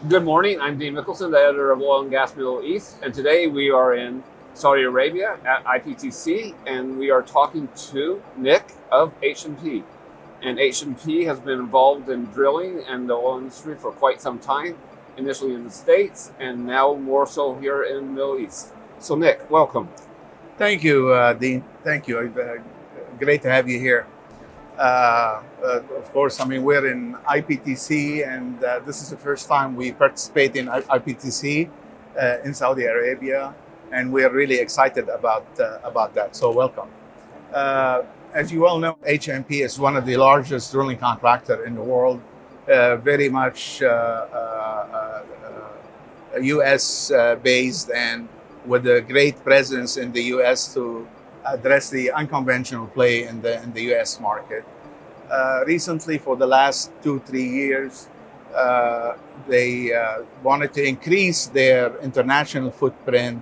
Good morning. I'm Dean Mikkelsen, the editor of Oil and Gas Middle East, and today we are in Saudi Arabia at IPTC, and we are talking to Nick of H&P. And H&P has been involved in drilling and the oil industry for quite some time, initially in the States, and now more so here in the Middle East. So Nick, welcome. Thank you, Dean. Thank you. Great to have you here. Of course, I mean, we're in IPTC, and this is the first time we participate in IPTC in Saudi Arabia, and we're really excited about that. So, welcome. As you well know, HMP is one of the largest drilling contractor in the world, very much U.S. Based and with a great presence in the U.S. to address the unconventional play in the U.S. market. Recently, for the last 2-3 years, they wanted to increase their international footprint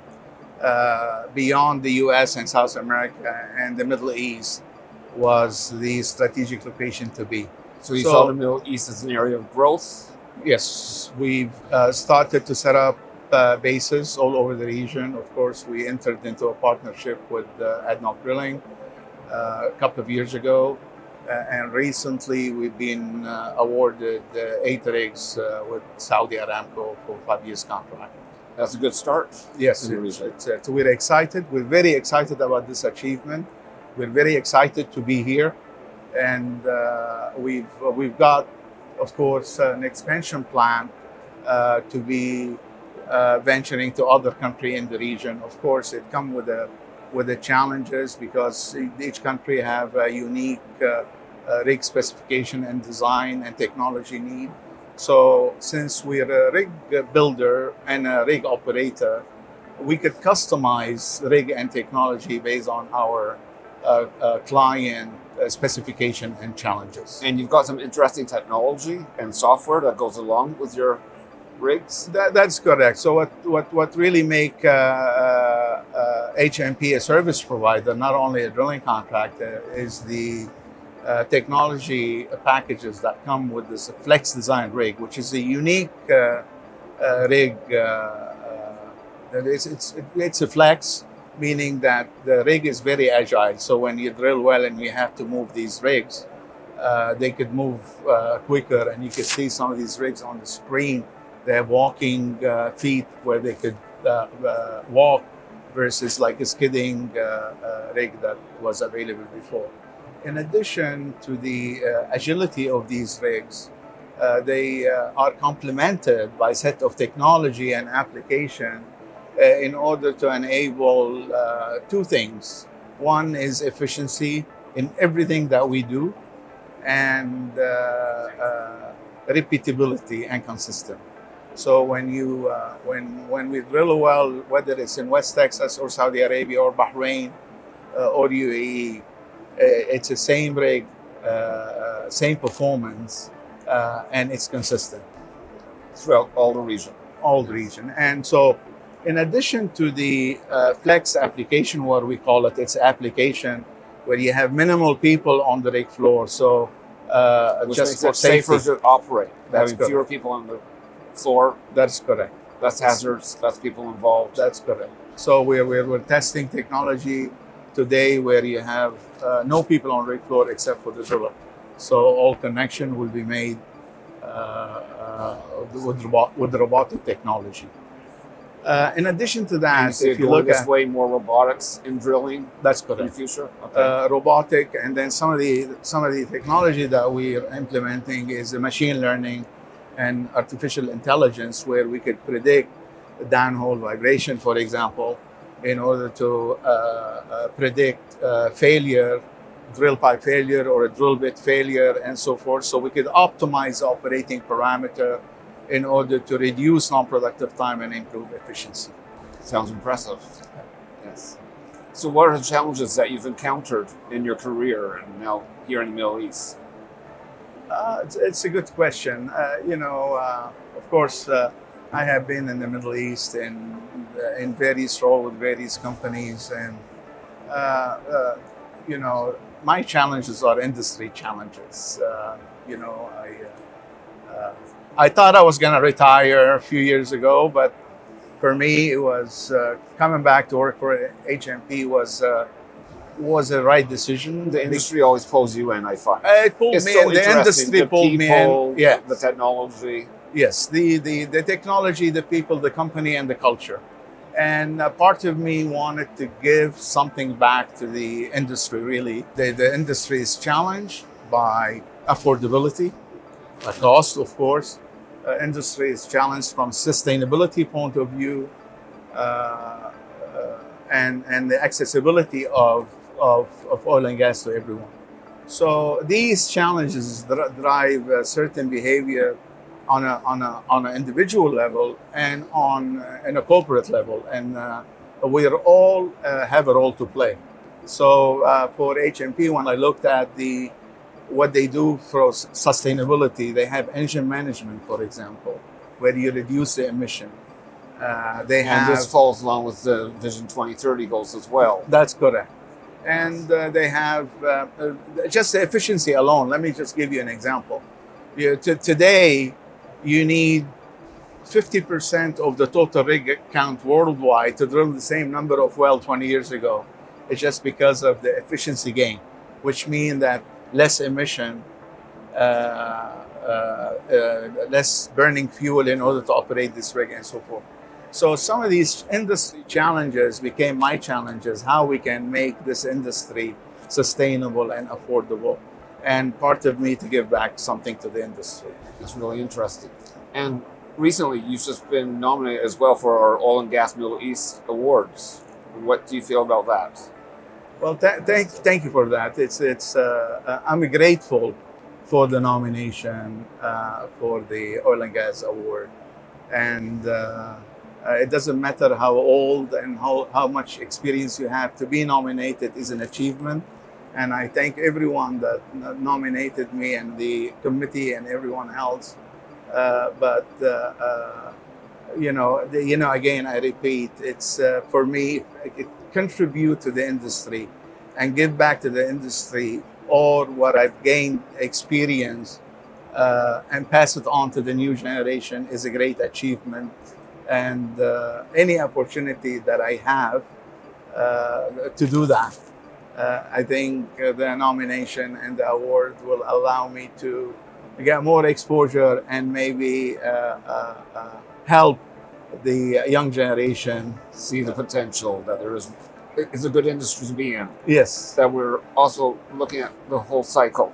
beyond the U.S. and South America, and the Middle East was the strategic location to be. So you saw the Middle East as an area of growth? Yes, we've started to set up bases all over the region. Of course, we entered into a partnership with ADNOC Drilling a couple of years ago, and recently we've been awarded 8 rigs with Saudi Aramco for 5 years contract. That's a good start. Yes, we're excited. We're very excited about this achievement. We're very excited to be here, and we've got, of course, an expansion plan to be venturing to other country in the region. Of course, it comes with the challenges because each country have a unique rig specification and design and technology need. So since we're a rig builder and a rig operator, we could customize rig and technology based on our client specification and challenges. And you've got some interesting technology and software that goes along with your rigs? That's correct. So what really make HMP a service provider, not only a drilling contractor, is the technology packages that come with this flex design rig, which is a unique rig. It's a flex, meaning that the rig is very agile. So when you drill well and you have to move these rigs, they could move quicker, and you can see some of these rigs on the screen. They have walking feet where they could walk versus like a skidding rig that was available before. In addition to the agility of these rigs, they are complemented by a set of technology and application in order to enable 2 things. One is efficiency in everything that we do, and repeatability and consistent. So when you when we drill a well, whether it's in West Texas or Saudi Arabia or Bahrain or UAE, it's the same rig, same performance, and it's consistent throughout all the region. All the region. And so, in addition to the flex application, what we call it, it's application where you have minimal people on the rig floor. So which just makes for it safety. safer to operate. That's Having fewer people on the floor. That's correct. Less hazards, less people involved. That's correct. So we're testing technology today where you have no people on rig floor except for the driller. So all connection will be made with the robotic technology. In addition to that, if you look at way more robotics in drilling, that's correct. In the future, okay. Robotic, and then some of the technology that we are implementing is the machine learning and artificial intelligence, where we could predict downhole vibration, for example, in order to predict failure, drill pipe failure or a drill bit failure, and so forth. So we could optimize the operating parameter in order to reduce non-productive time and improve efficiency. Sounds impressive. Yes. So what are the challenges that you've encountered in your career and now here in the Middle East? It's a good question. Of course, I have been in the Middle East in various roles with various companies, and my challenges are industry challenges. I thought I was going to retire a few years ago, but for me, it was coming back to work for HMP was the right decision. The industry always pulls you in, I find. It pulled It's me so in. The interesting. industry The pulled people, me in. Yeah. the technology. Yes, the technology, the people, the company, and the culture. And part of me wanted to give something back to the industry, really. The industry is challenged by affordability, cost, of course. Industry is challenged from sustainability point of view, and the accessibility of oil and gas to everyone. So these challenges drive certain behavior on an individual level and on a corporate level, and we are all have a role to play. So for HMP, when I looked at what they do for sustainability, they have engine management, for example, where you reduce the emission. And this falls along with the Vision 2030 goals as well. That's correct. And they have just the efficiency alone. Let me just give you an example. Today, you need 50% of the total rig count worldwide to drill the same number of wells 20 years ago. It's just because of the efficiency gain, which means that less emission, less burning fuel in order to operate this rig and so forth. So some of these industry challenges became my challenges, how we can make this industry sustainable and affordable. And part of me to give back something to the industry. It's really interesting. And recently, you've just been nominated as well for our Oil and Gas Middle East Awards. What do you feel about that? Well, thank you for that. I'm grateful for the nomination for the Oil and Gas Award. And it doesn't matter how old and how much experience you have. To be nominated is an achievement. And I thank everyone that nominated me and the committee and everyone else. Again, I repeat, it's for me, it contribute to the industry and give back to the industry or what I've gained experience and pass it on to the new generation is a great achievement. And any opportunity that I have to do that, I think the nomination and the award will allow me to get more exposure and maybe help the young generation see the potential that there is. It's a good industry to be in. Yes. That we're also looking at the whole cycle,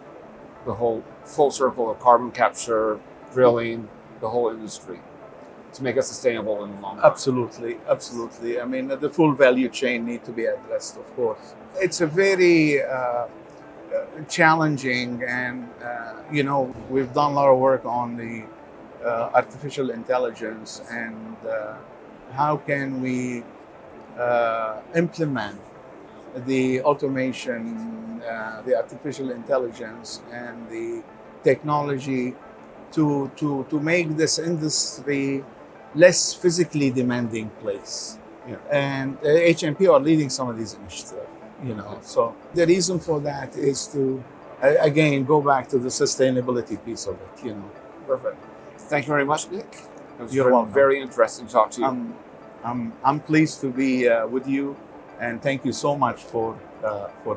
the whole full circle of carbon capture, drilling, the whole industry, to make it sustainable in the long run. Absolutely. I mean, the full value chain need to be addressed, of course. It's a very challenging, and we've done a lot of work on the artificial intelligence and how can we implement the automation, the artificial intelligence, and the technology to make this industry less physically demanding place. Yeah. And HMP are leading some of these initiatives. So the reason for that is to again go back to the sustainability piece of it. Perfect. Thank you very much, Nick. It was You're welcome. Very interesting to talk to you. I'm pleased to be with you, and thank you so much for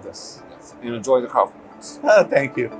this. Yes. And enjoy the conference. Thank you.